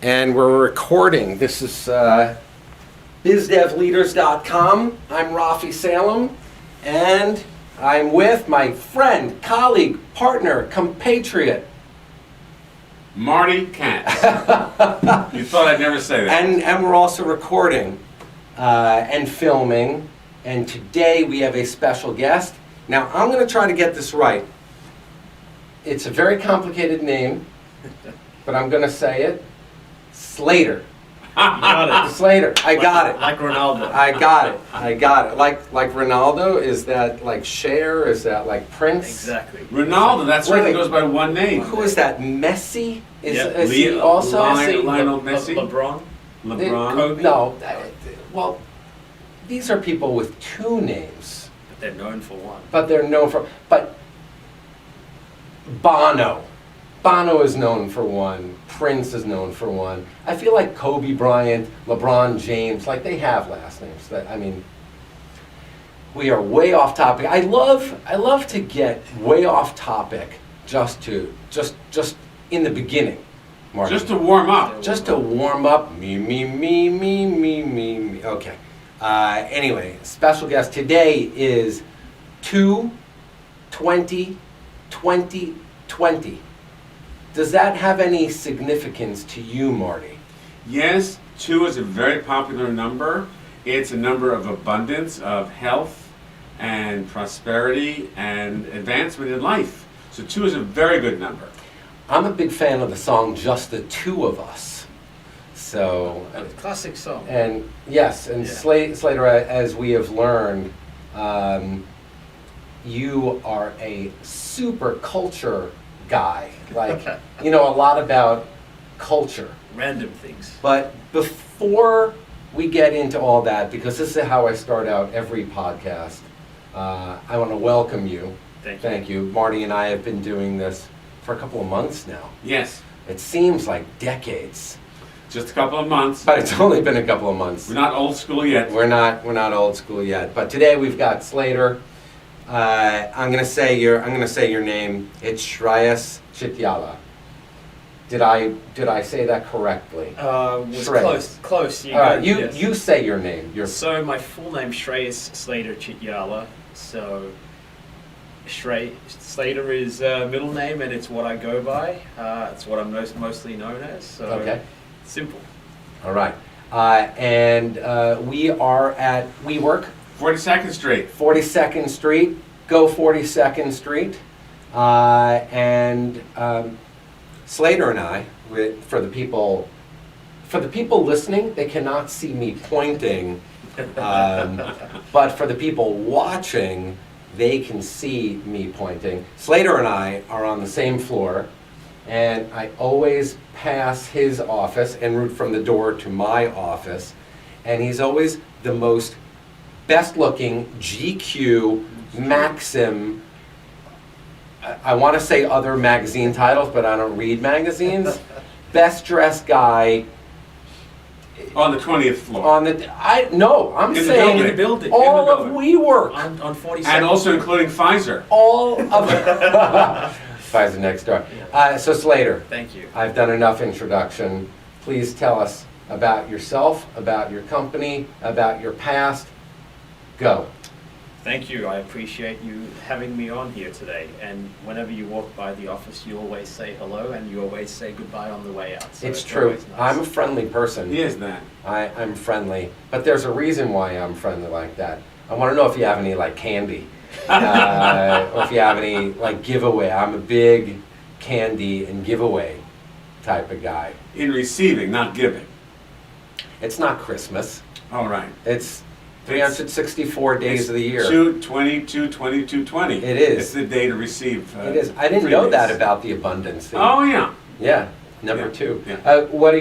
And we're recording. This is BizDevLeaders.com. I'm Raphi Salem, and I'm with my friend, colleague, partner, compatriot, Marty Katz. You thought I'd never say that. And we're also recording and filming. And today we have a special guest. Now, I'm going to try to get this right. It's a very complicated name, but I'm going to say it. Slater. Got it. Slater. I got it. Like Ronaldo. I got it. Like Ronaldo? Is that like Cher? Is that like Prince? Exactly. Ronaldo, that's right, he goes by one name. Who is that? Messi? Is he Leo- also? Lionel Messi? LeBron. LeBron? Kobe? No. Well, these are people with two names. But they're known for one. But they're known for. But Bono. Bono is known for one. Prince is known for one. I feel like Kobe Bryant, LeBron James, like they have last names. I mean, we are way off topic. I love to get way off topic just in the beginning, Marty. Just to warm up. Just to warm up. Me. Okay. Anyway, special guest today is 2/20/2020. Does that have any significance to you, Marty? Yes, 2 is a very popular number. It's a number of abundance, of health and prosperity and advancement in life. So 2 is a very good number. I'm a big fan of the song Just the Two of Us. So, A classic song. and yes, and Yeah. Slater, as we have learned, you are a super culture guy. Like, you know a lot about culture. Random things. But before we get into all that, because this is how I start out every podcast, I want to welcome you. Thank you. Thank you. Marty and I have been doing this for a couple of months now. Yes, It seems like decades, just a couple of months. but it's only been a couple of months. We're not old school yet. We're not old school yet. But today we've got Slater. I'm gonna say your name. It's Shreyas Chityala. Did I say that correctly? Was Shreyas. close. You All right, got- you yes. you say your name. So my full name Shreyas Slater Chityala. So Slater is middle name, and it's what I go by. It's what I'm mostly known as. So Okay. simple. All right. And we are at WeWork, 42nd Street. 42nd Street. Go 42nd Street. And Slater and I, for the people listening, they cannot see me pointing. But for the people watching, they can see me pointing. Slater and I are on the same floor, and I always pass his office en route from the door to my office, and he's always the most best-looking GQ, Maxim, I want to say other magazine titles, but I don't read magazines, best-dressed guy On the 20th floor. on the, I'm In the saying In the building. all In the of building. WeWork. On 42nd. And also including Pfizer. All of Pfizer next door. So Slater, Thank you. I've done enough introduction. Please tell us about yourself, about your company, about your past. Go. Thank you. I appreciate you having me on here today. And whenever you walk by the office, you always say hello, and you always say goodbye on the way out. So It's true. always nice. I'm a friendly person. He is that. I'm friendly, but there's a reason why I'm friendly like that. I want to know if you have any like candy, or if you have any like giveaway. I'm a big candy and giveaway type of guy. In receiving, not giving. It's not Christmas. All right. It's 364 days of the year. 2/22/22/20. It is. It's the day to receive. It is. I didn't know that freebies. about the abundance thing. Oh yeah. Yeah, number Yeah, 2. yeah. What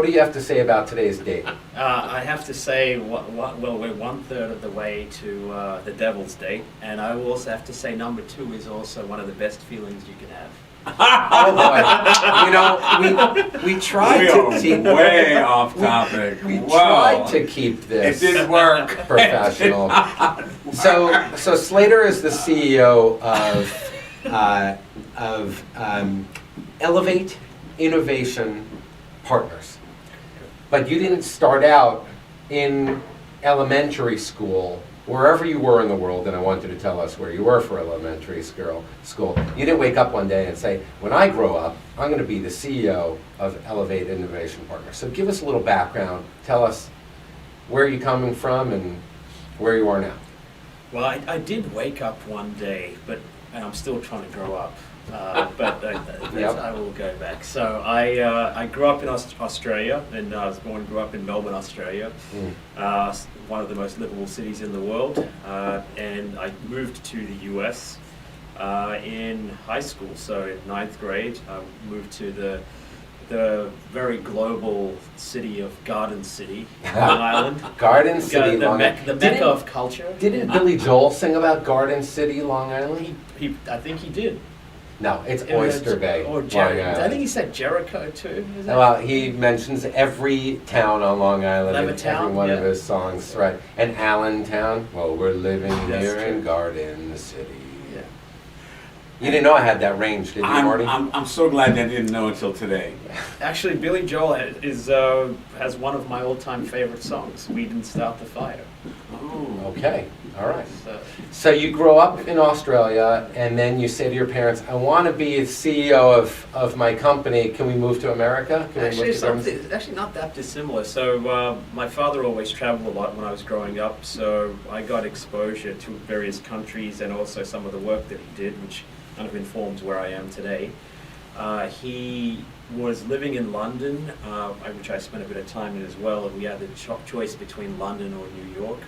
do you have to say about today's date? I have to say, well, we're 1/3 of the way to the Devil's Date, and I will also have to say number 2 is also one of the best feelings you can have. Oh boy! You know, we tried We to are keep way off topic. We Whoa. tried to keep It this didn't work. professional. So Slater is the CEO of Elevate innovation partners. But you didn't start out in elementary school, wherever you were in the world, and I want you to tell us where you were for elementary school. You didn't wake up one day and say, when I grow up, I'm going to be the CEO of Elevate Innovation Partners. So give us a little background. Tell us where you're coming from and where you are now. Well, I did wake up one day, and I'm still trying to grow up. Yep. I will go back. So I grew up in Australia, and I was born and grew up in Melbourne, Australia, one of the most livable cities in the world. And I moved to the US in high school. So in 9th grade, I moved to the very global city of Garden City, Long Island. Garden City, the Long Island. The mecca of culture. Didn't Billy Joel sing about Garden City, Long Island? I think he did. No, it's Oyster Bay, Or Long Jericho. Island. I think he said Jericho too. Is that? Well, he mentions every town on Long Island in Levittown, every one of yeah. his songs, right? And Allentown. Well, we're living That's here in true. Garden City. Yeah. You didn't know I had that range, did you, Marty? I'm so glad I didn't know until today. Actually, Billy Joel has one of my all-time favorite songs, "We Didn't Start the Fire." Oh. Okay, all right. So, So you grow up in Australia, and then you say to your parents, "I want to be the CEO of my company. Can we move to America? Can we actually, move to Garden City?" it's actually not that dissimilar. So my father always traveled a lot when I was growing up, so I got exposure to various countries and also some of the work that he did, which kind of informs where I am today. He was living in London, which I spent a bit of time in as well, and we had the choice between London or New York.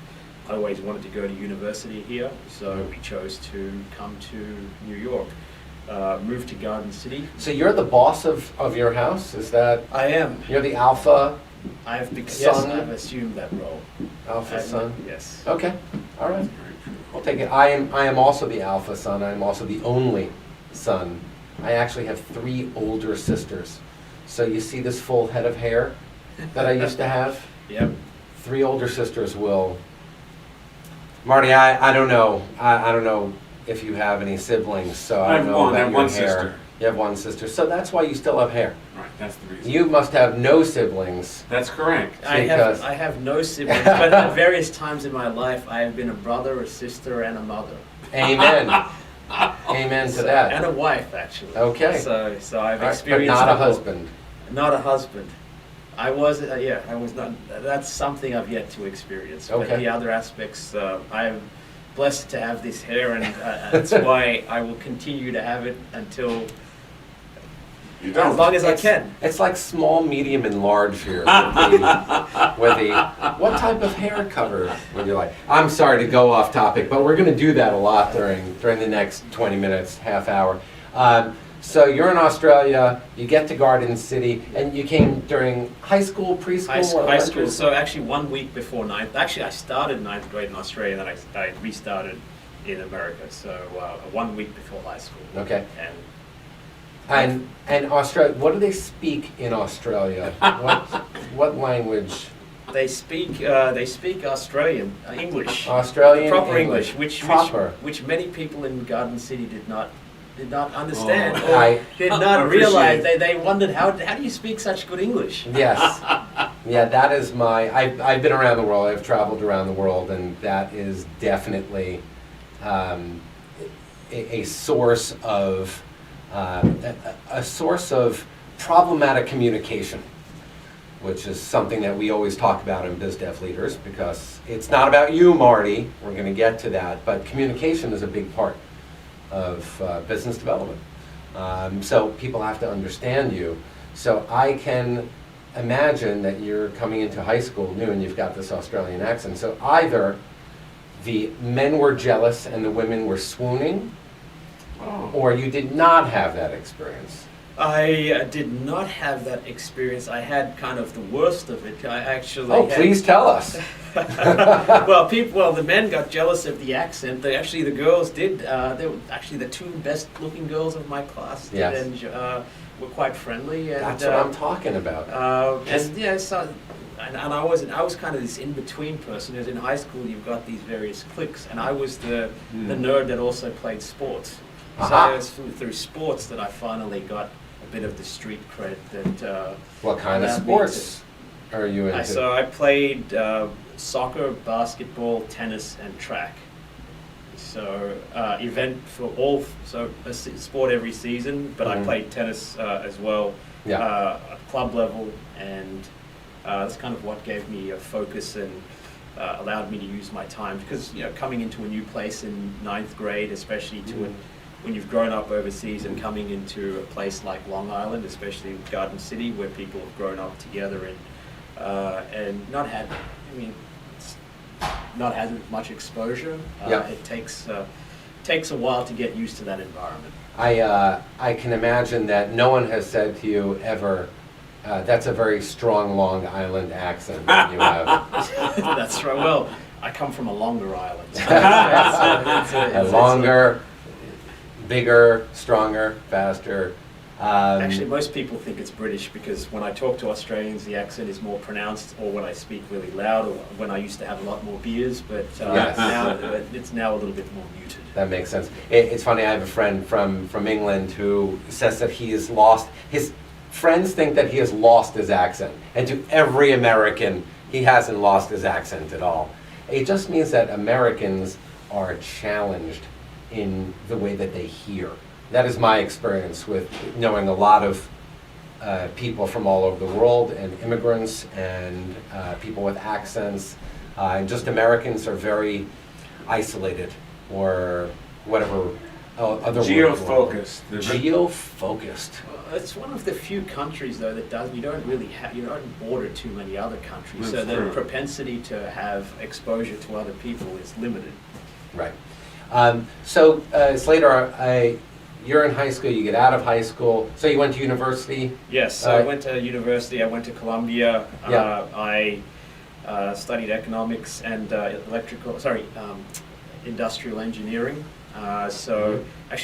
I always wanted to go to university here, so we chose to come to New York. Moved to Garden City. So you're the boss of your house? Is that, I am. you're the alpha Yes, Son? I've assumed that role. alpha son? Yes. Okay, all right. I'll take it. I am also the alpha son. I am also the only son. I actually have 3 older sisters. So you see this full head of hair that I used to have? Yep. 3 older sisters will. Marty, I don't know. I don't know if you have any siblings, so I don't know I have about your one hair. sister. You have one sister, so that's why you still have hair. Right, that's the reason. You must have no siblings. That's correct. Because- I have no siblings, but at various times in my life, I have been a brother, a sister, and a mother. Amen. Amen to that. And a wife, actually. Okay. So I've All right, experienced. but not a it all. husband. Not a husband. I was not. That's something I've yet to experience. But Okay. the other aspects, I'm blessed to have this hair, and that's why I will continue to have it until You don't. as long as I can. It's like small, medium, and large here. What type of hair cover would you like? I'm sorry to go off topic, but we're going to do that a lot during the next 20 minutes, half hour. So you're in Australia, you get to Garden City, and you came during high school, preschool, High school. elementary So actually, 1 week before 9th. Actually, I started 9th grade in Australia, and then I restarted in America. So 1 week before high school. Okay. And And Australia, what do they speak in Australia? What language? they speak Australian English. Australian Proper English, which proper. which many people in Garden City did not understand Oh. or did not Appreciate realize. it. They wondered how do you speak such good English? Yes. Yeah, that is I've been around the world, I've traveled around the world, and that is definitely a source of problematic communication, which is something that we always talk about in BizDev leaders, because it's not about you, Marty, we're going to get to that, but communication is a big part of business development. So people have to understand you. So I can imagine that you're coming into high school new and you've got this Australian accent. So either the men were jealous and the women were swooning, or you did not have that experience. I did not have that experience. I had kind of the worst of it. I actually. Oh, please tell us. Well, the men got jealous of the accent. The girls did. They were actually the 2 best-looking girls of my class. Did, Yes. and were quite friendly. And, That's what I'm talking about. and yeah, so. And I was kind of this in-between person. As in high school, you've got these various cliques, and I was the nerd that also played sports. So Aha. it was through sports that I finally got a bit of the street cred that. What kind of allowed me sports are you into? So I played soccer, basketball, tennis, and track. So event for all, so a sport every season, but I played tennis as well at club level, and that's kind of what gave me a focus and allowed me to use my time, because coming into a new place in 9th grade, especially when you've grown up overseas and coming into a place like Long Island, especially Garden City, where people have grown up together and not had, not had much exposure. It takes a while to get used to that environment. I can imagine that no one has said to you ever, that's a very strong Long Island accent that you have. That's right. Well, I come from a longer island. So longer, bigger, stronger, faster. Actually, most people think it's British because when I talk to Australians, the accent is more pronounced, or when I speak really loud, or when I used to have a lot more beers, but now it's now a little bit more muted. That makes sense. It's funny, I have a friend from England who says that he has lost, his friends think that he has lost his accent. And to every American, he hasn't lost his accent at all. It just means that Americans are challenged in the way that they hear. That is my experience with knowing a lot of people from all over the world, and immigrants, and people with accents. And just Americans are very isolated, or whatever other word. Geofocused. Geofocused. It's one of the few countries, though, that does. You don't border too many other countries, so the propensity to have exposure to other people is limited. Right. So Slater, you're in high school. You get out of high school. So you went to university. Yes, so I went to university. I went to Columbia. I studied economics and industrial engineering. Actually,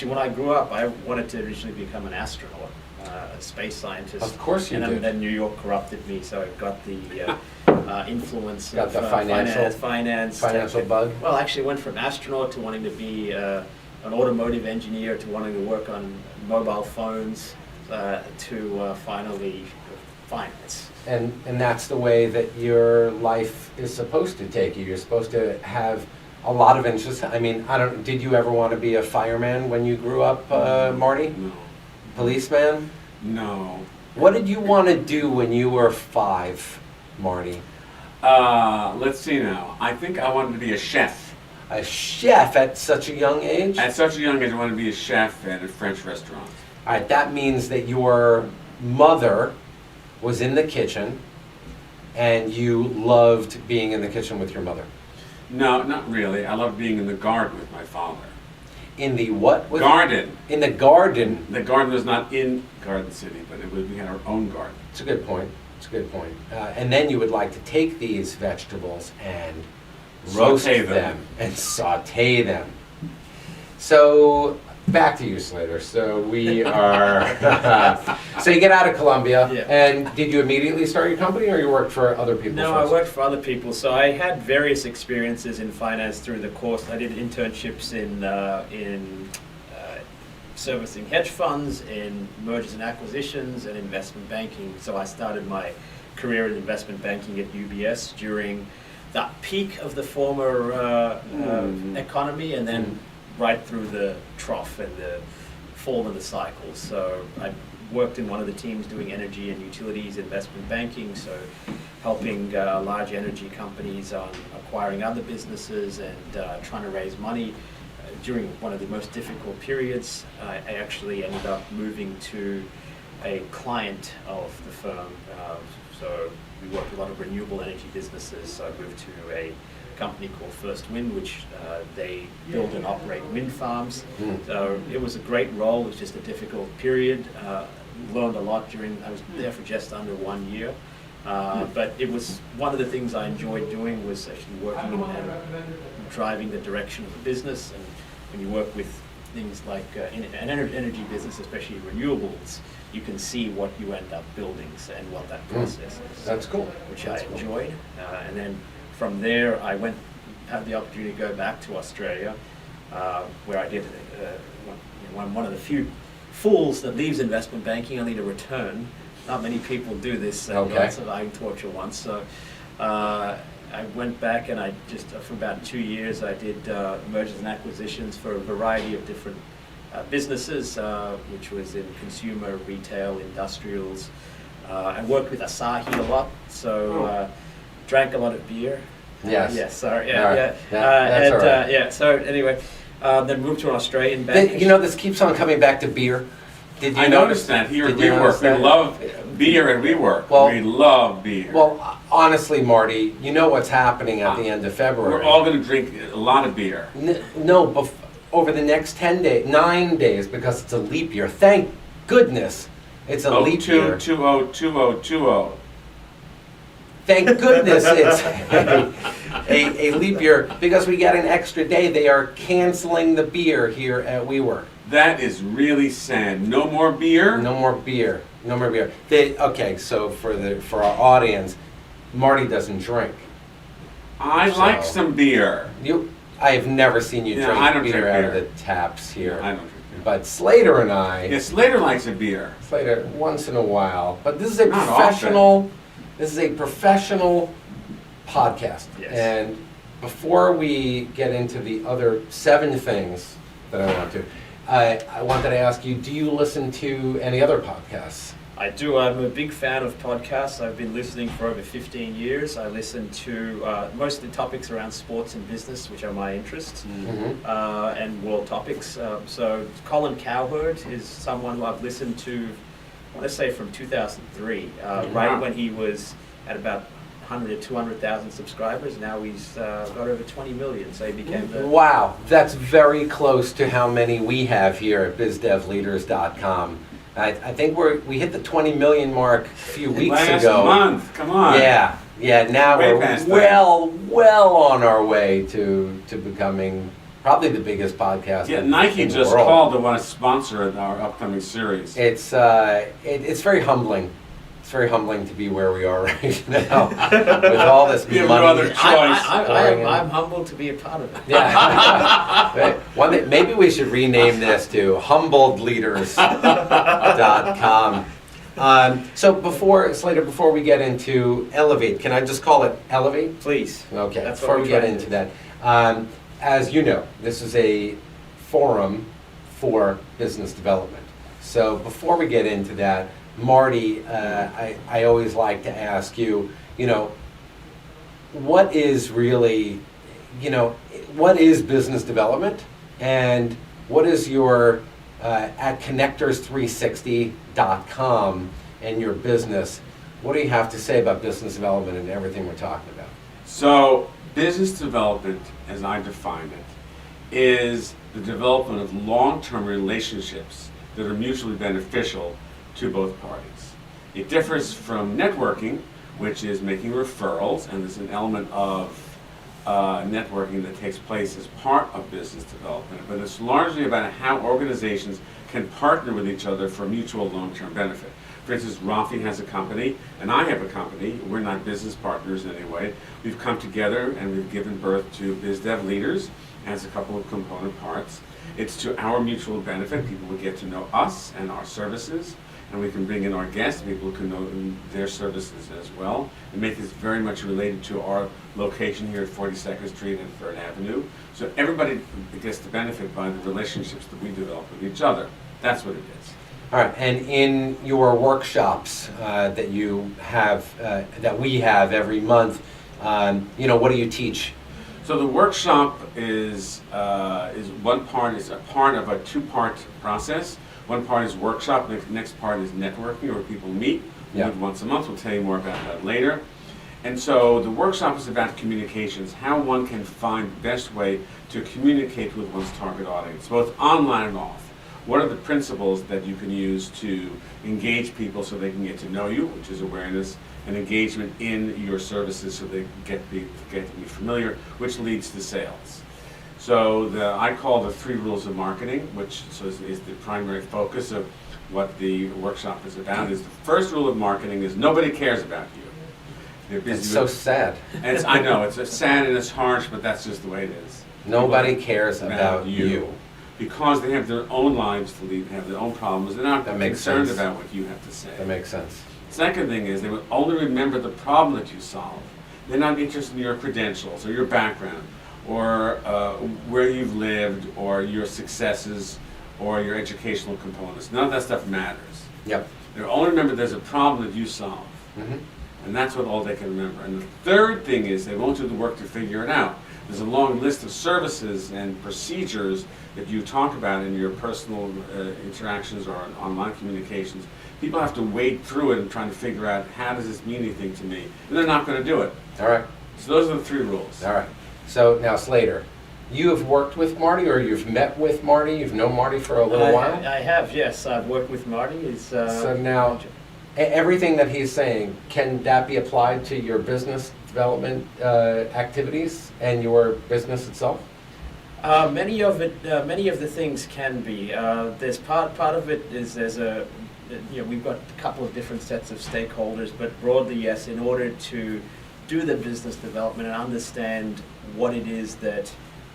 when I grew up, I wanted to originally become an astronaut, a space scientist. Of course you did. And then New York corrupted me, so I got the influence got of the financial bug. Well, actually, I went from astronaut to wanting to be an automotive engineer, to wanting to work on mobile phones, to finally finance. And that's the way that your life is supposed to take you. You're supposed to have a lot of interest. I mean, did you ever want to be a fireman when you grew up, Marty? No. Policeman? No. What did you want to do when you were 5, Marty? Let's see now. I think I wanted to be a chef. A chef at such a young age? At such a young age, I wanted to be a chef at a French restaurant. All right, that means that your mother was in the kitchen, and you loved being in the kitchen with your mother. No, not really. I loved being in the garden with my father. In the what? Garden. In the garden. The garden was not in Garden City, but we had our own garden. It's a good point. It's a good point. And then you would like to take these vegetables and roast them and saute them. So back to you, Slater. So we are. So you get out of Columbia, and did you immediately start your company, or you worked for other people? No, first? I worked for other people. So I had various experiences in finance through the course. I did internships in servicing hedge funds, in mergers and acquisitions, and investment banking. So I started my career in investment banking at UBS during the peak of the former economy, and then right through the trough and the fall of the cycle. So I worked in one of the teams doing energy and utilities investment banking, so helping large energy companies on acquiring other businesses and trying to raise money. During one of the most difficult periods, I actually ended up moving to a client of the firm. So we worked with a lot of renewable energy businesses. So I moved to a company called First Wind, which they build and operate wind farms. So it was a great role. It was just a difficult period. Learned a lot I was there for just under 1 year. But it was one of the things I enjoyed doing was actually working and driving the direction of the business. And when you work with things like in an energy business, especially renewables, you can see what you end up building and what that process is. That's cool. Which I enjoyed. And then from there, I had the opportunity to go back to Australia, where I did one of the few fools that leaves investment banking only to return. Not many people do this. Okay. I taught you once. So I went back and I just, for about 2 years, I did mergers and acquisitions for a variety of different businesses, which was in consumer, retail, industrials. I worked with Asahi a lot, so drank a lot of beer. Yes. Yes, sorry, All right. yeah. That's all right. Yeah, so anyway, then moved to an Australian bank. You know, this keeps on coming back to beer. Did you I noticed that here at Did you notice WeWork. We that? love beer at WeWork. Well- We love beer. Well, honestly, Marty, you know what's happening at the end of February. We're all going to drink a lot of beer. No, over the next 9 days, because it's a leap year. Thank goodness it's a leap year. 02202020. Thank goodness it's a leap year, because we get an extra day. They are canceling the beer here at WeWork. That is really sad. No more beer? No more beer. No more beer. Okay, so for our audience, Marty doesn't drink. I like So- some beer. I have never seen you Yeah, drink I don't beer drink out of beer. the taps here. I don't drink beer. But Slater and I, Yeah, Slater likes a beer. Slater, once in a while. But this is a Not professional. This is a professional podcast. Yes. And before we get into the other 7 things that I want to, I wanted to ask you: do you listen to any other podcasts? I do. I'm a big fan of podcasts. I've been listening for over 15 years. I listen to mostly topics around sports and business, which are my interests, Mm-hmm. and world topics. So Colin Cowherd is someone who I've listened to, let's say from 2003, right when he was at about 100 to 200,000 subscribers. Now he's got over 20 million, so he became the... Wow, that's very close to how many we have here at BizDevLeaders.com. I think we hit the 20 million mark a few weeks Last ago. month, come on. Yeah. Now Way we're past that. well on our way to becoming probably the biggest podcast. Yeah, in Nike the just world. called to want to sponsor our upcoming series. It's very humbling. It's very humbling to be where we are right now with all this You have money. no other choice. pouring in. I'm humbled to be a part of it. Yeah. One day, maybe we should rename this to humbledleaders.com. So before we get into Elevate, can I just call it Elevate? Please. Okay, That's before what we we're get trying to into that, as you know, this is a forum for business development. So before we get into that, Marty, I always like to ask you, what is really, what is business development, and what is your, at connectors360.com and your business, what do you have to say about business development and everything we're talking about? So, business development, as I define it, is the development of long-term relationships that are mutually beneficial to both parties. It differs from networking, which is making referrals, and there's an element of networking that takes place as part of business development, but it's largely about how organizations can partner with each other for mutual long-term benefit. For instance, Raphi has a company, and I have a company. We're not business partners anyway. We've come together and we've given birth to BizDev Leaders as a couple of component parts. It's to our mutual benefit. People will get to know us and our services, and we can bring in our guests. People can know their services as well, and make this very much related to our location here at 42nd Street and 3rd Avenue. So everybody gets the benefit by the relationships that we develop with each other. That's what it is. All right, and in your workshops that you have, that we have every month, what do you teach? So the workshop is one part is a part of a 2-part process. One part is workshop, the next part is networking, where people meet. We Yeah. meet once a month. We'll tell you more about that later. And so the workshop is about communications, how one can find the best way to communicate with one's target audience, both online and off. What are the principles that you can use to engage people so they can get to know you, which is awareness, and engagement in your services so they get to be familiar, which leads to sales. So I call the 3 rules of marketing, which is the primary focus of what the workshop is about. Is the first rule of marketing is nobody cares about you. They're busy It's so with- sad. and I know, it's sad and it's harsh, but that's just the way it is. Nobody cares about you. because they have their own lives to lead, have their own problems. They're not That makes concerned sense. about what you have to say. That makes sense. Second thing is they will only remember the problem that you solve. They're not interested in your credentials or your background or where you've lived or your successes or your educational components. None of that stuff matters. Yep. They only remember there's a problem that you solve. Mm-hmm. And that's what all they can remember. And the third thing is they won't do the work to figure it out. There's a long list of services and procedures that you talk about in your personal interactions or online communications. People have to wade through it and try to figure out, how does this mean anything to me? And they're not going to do it. All right. So those are the 3 rules. All right. So now, Slater, you have worked with Marty, or you've met with Marty. You've known Marty for a little while. I have, yes. I've worked with Marty. So now, everything that he's saying, can that be applied to your business development activities and your business itself? Many of the things can be. There's part of it is we've got a couple of different sets of stakeholders, but broadly, yes, in order to do the business development and understand what it is that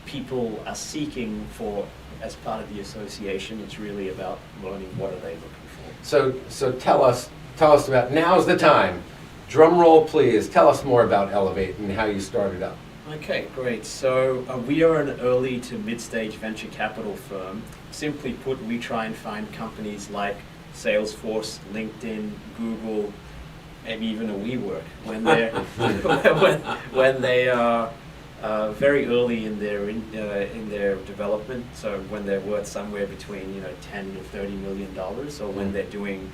people are seeking for as part of the association, it's really about learning what are they looking for. So tell us about, now's the time. Drum roll, please. Tell us more about Elevate and how you started up. Okay, great. So we are an early to mid-stage venture capital firm. Simply put, we try and find companies like Salesforce, LinkedIn, Google, maybe even a WeWork when they're when they are very early in their development. So when they're worth somewhere between $10 to $30 million, or when they're doing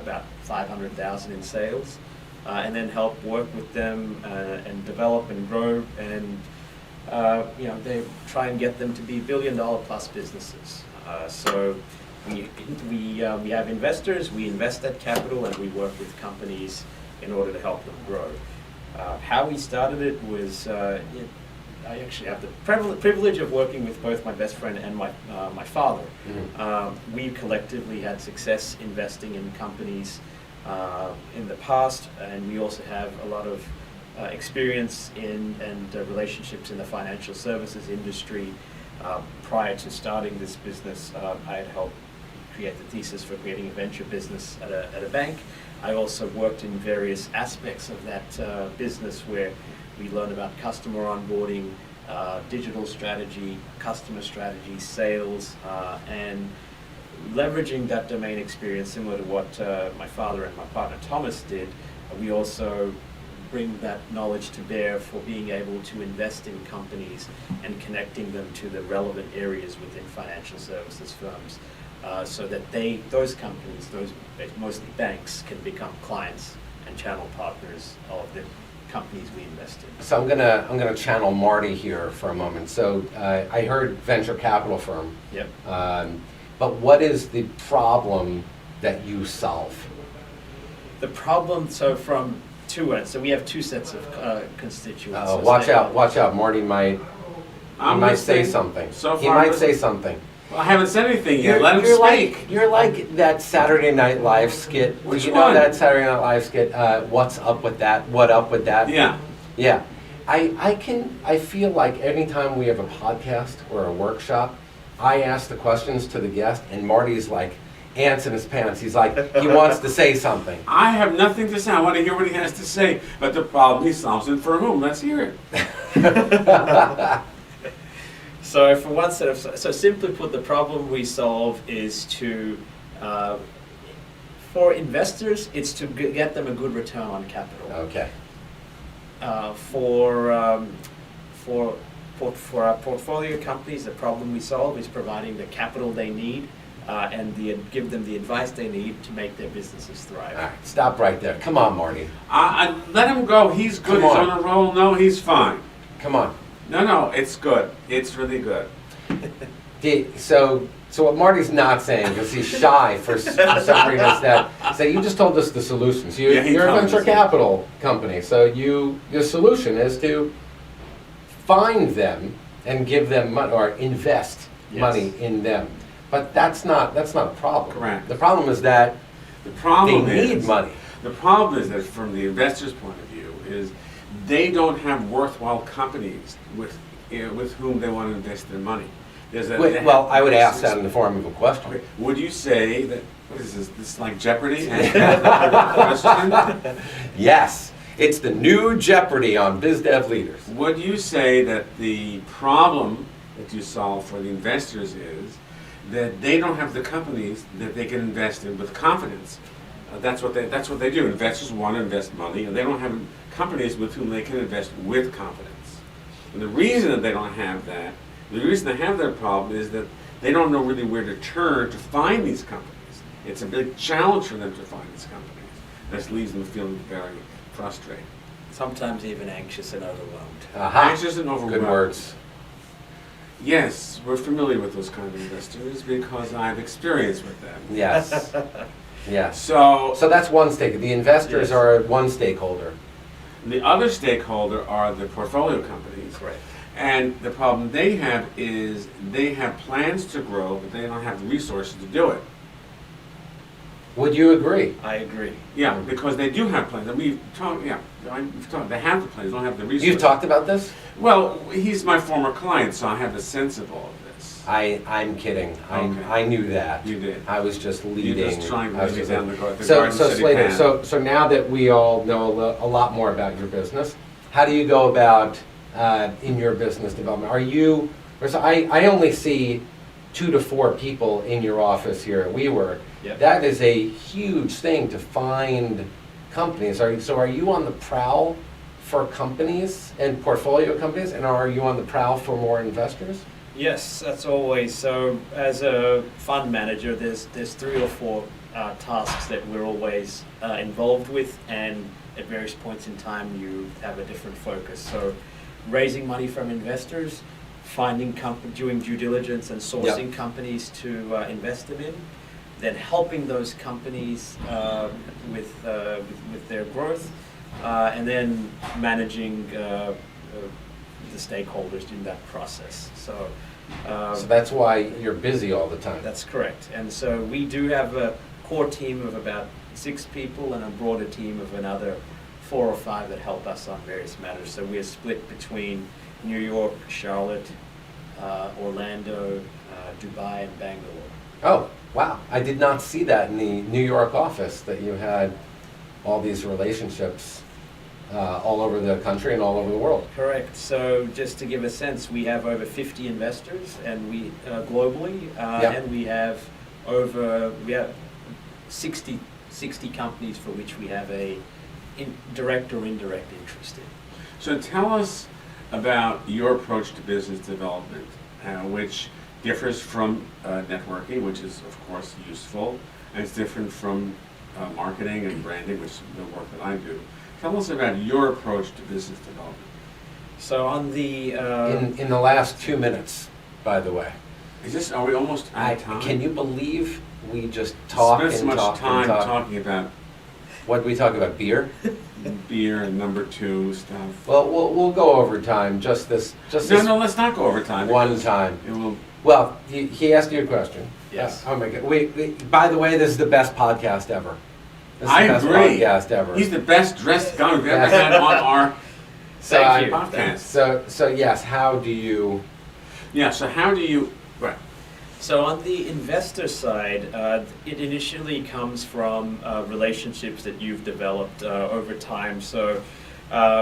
about 500,000 in sales. And then help work with them and develop and grow, and they try and get them to be billion-dollar plus businesses. So we have investors, we invest that capital, and we work with companies in order to help them grow. How we started it was I actually have the privilege of working with both my best friend and my father. Mm-hmm. We collectively had success investing in companies in the past, and we also have a lot of experience and relationships in the financial services industry. Prior to starting this business, I had helped create the thesis for creating a venture business at a bank. I also worked in various aspects of that business where we learned about customer onboarding, digital strategy, customer strategy, sales, and leveraging that domain experience, similar to what my father and my partner Thomas did. We also bring that knowledge to bear for being able to invest in companies and connecting them to the relevant areas within financial services firms, so that those companies, those mostly banks, can become clients and channel partners of the companies we invest in. So I'm gonna channel Marty here for a moment. So I heard venture capital firm. Yep. But what is the problem that you solve? The problem, so from two ends. So we have two sets of constituents. So Watch out. Marty might say something. So He far, might say something. Well, I haven't said anything yet. Let him speak. You're like that Saturday Night Live skit. Which Do you know one? that Saturday Night Live skit? What's up with that? What up with that? Yeah. Yeah. I feel like anytime we have a podcast or a workshop, I ask the questions to the guest, and Marty's like ants in his pants. He's like, he wants to say something. I have nothing to say. I want to hear what he has to say. But the problem he solves and for whom? Let's hear it. So for one set of, so simply put, the problem we solve is to, for investors, it's to get them a good return on capital. Okay. For our portfolio companies, the problem we solve is providing the capital they need and give them the advice they need to make their businesses thrive. All right, stop right there. Come on, Marty. I let him go. He's good. Come He's on a roll. No, he's fine. Come on. No, it's good. It's really good. So what Marty's not saying, because he's shy for some reason, is that you just told us the solution. So Yeah, he you're a told venture us. capital company. So your solution is to find them and give them money or invest Yes. money in them. But that's not a problem. Correct. The problem is that The problem they need is money. The problem is that from the investor's point of view is they don't have worthwhile companies with whom they want to invest their money. Well, I would ask that in the form of a question. Okay. Would you say that, what is this, this is like Jeopardy? Question? Yes, it's the new Jeopardy on BizDev leaders. Would you say that the problem that you solve for the investors is that they don't have the companies that they can invest in with confidence? That's what they do. Investors want to invest money, and they don't have companies with whom they can invest with confidence. And the reason that they don't have that, the reason they have that problem is that they don't know really where to turn to find these companies. It's a big challenge for them to find these companies. This leaves them feeling very frustrated. Sometimes even anxious and overwhelmed. Aha. Anxious and overwhelmed. Good words. Yes, we're familiar with those kind of investors because I've experience with them. Yes. Yes. So that's one stake. The investors Yes. are one stakeholder. the other stakeholder are the portfolio companies. Correct. And the problem they have is they have plans to grow, but they don't have the resources to do it. Would you agree? I agree. Yeah, because they do have plans. And we've talked, they have the plans, don't have the resources. You've talked about this? Well, he's my former client, so I have a sense of all of this. I'm kidding. Okay. I knew that. You did. I was just leading. You're just trying to I was lead me just down leading. the So Garden City Slater, path. so now that we all know a lot more about your business, how do you go about in your business development? Are you? I only see 2 to 4 people in your office here at WeWork. Yep. That is a huge thing to find companies. Are you on the prowl for companies and portfolio companies, and are you on the prowl for more investors? Yes, that's always. So as a fund manager, there's 3 or 4 tasks that we're always involved with, and at various points in time you have a different focus. So raising money from investors, finding doing due diligence and sourcing companies to invest them in, then helping those companies with their growth, and then managing the stakeholders in that process. So that's why you're busy all the time. that's correct. And so we do have a core team of about 6 people and a broader team of another 4 or 5 that help us on various matters. So we're split between New York, Charlotte, Orlando, Dubai, and Bangalore. Oh, wow. I did not see that in the New York office, that you had all these relationships all over the country and all over the world. Correct. So just to give a sense, we have over 50 investors, and we globally, and we have 60 companies for which we have a direct or indirect interest in. So tell us about your approach to business development, which differs from networking, which is of course useful, and it's different from marketing and branding, which is the work that I do. Tell us about your approach to business development. So on the In the last 2 minutes, by the way. Are we almost out of time? Can you believe we just talk Spent so and much talk time and talk? talking about What did we talk about? Beer? beer and number 2 stuff. Well, we'll go over time. Just this No, let's not go over time. one because time. It will. Well, he asked you a question. Yes. Oh my God. By the way, this is the best podcast ever. This is I the best agree. podcast ever. He's the best dressed guy we've ever had on our Thank you. podcast. So yes, how do you? Yeah. So how do you? Right. So on the investor side, it initially comes from relationships that you've developed over time. So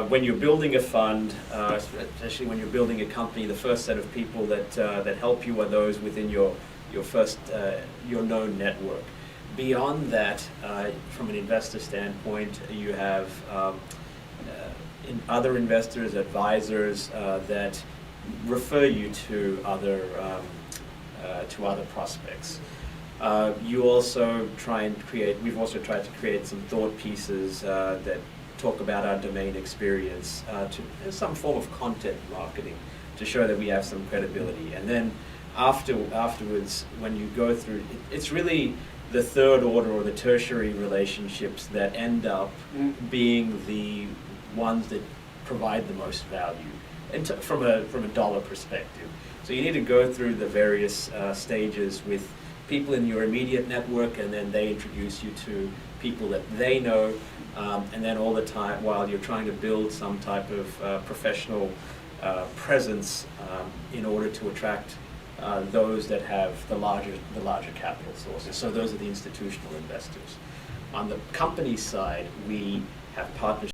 when you're building a fund, especially when you're building a company, the first set of people that help you are those within your known network. Beyond that, from an investor standpoint, you have other investors, advisors that refer you to other prospects. You also we've also tried to create some thought pieces that talk about our domain experience, to some form of content marketing to show that we have some credibility. And then afterwards, when you go through, it's really the third order or the tertiary relationships that end up being the ones that provide the most value, and from a dollar perspective. So you need to go through the various stages with people in your immediate network, and then they introduce you to people that they know, and then all the time while you're trying to build some type of professional presence in order to attract those that have the larger capital sources. So those are the institutional investors. On the company side, we have partnerships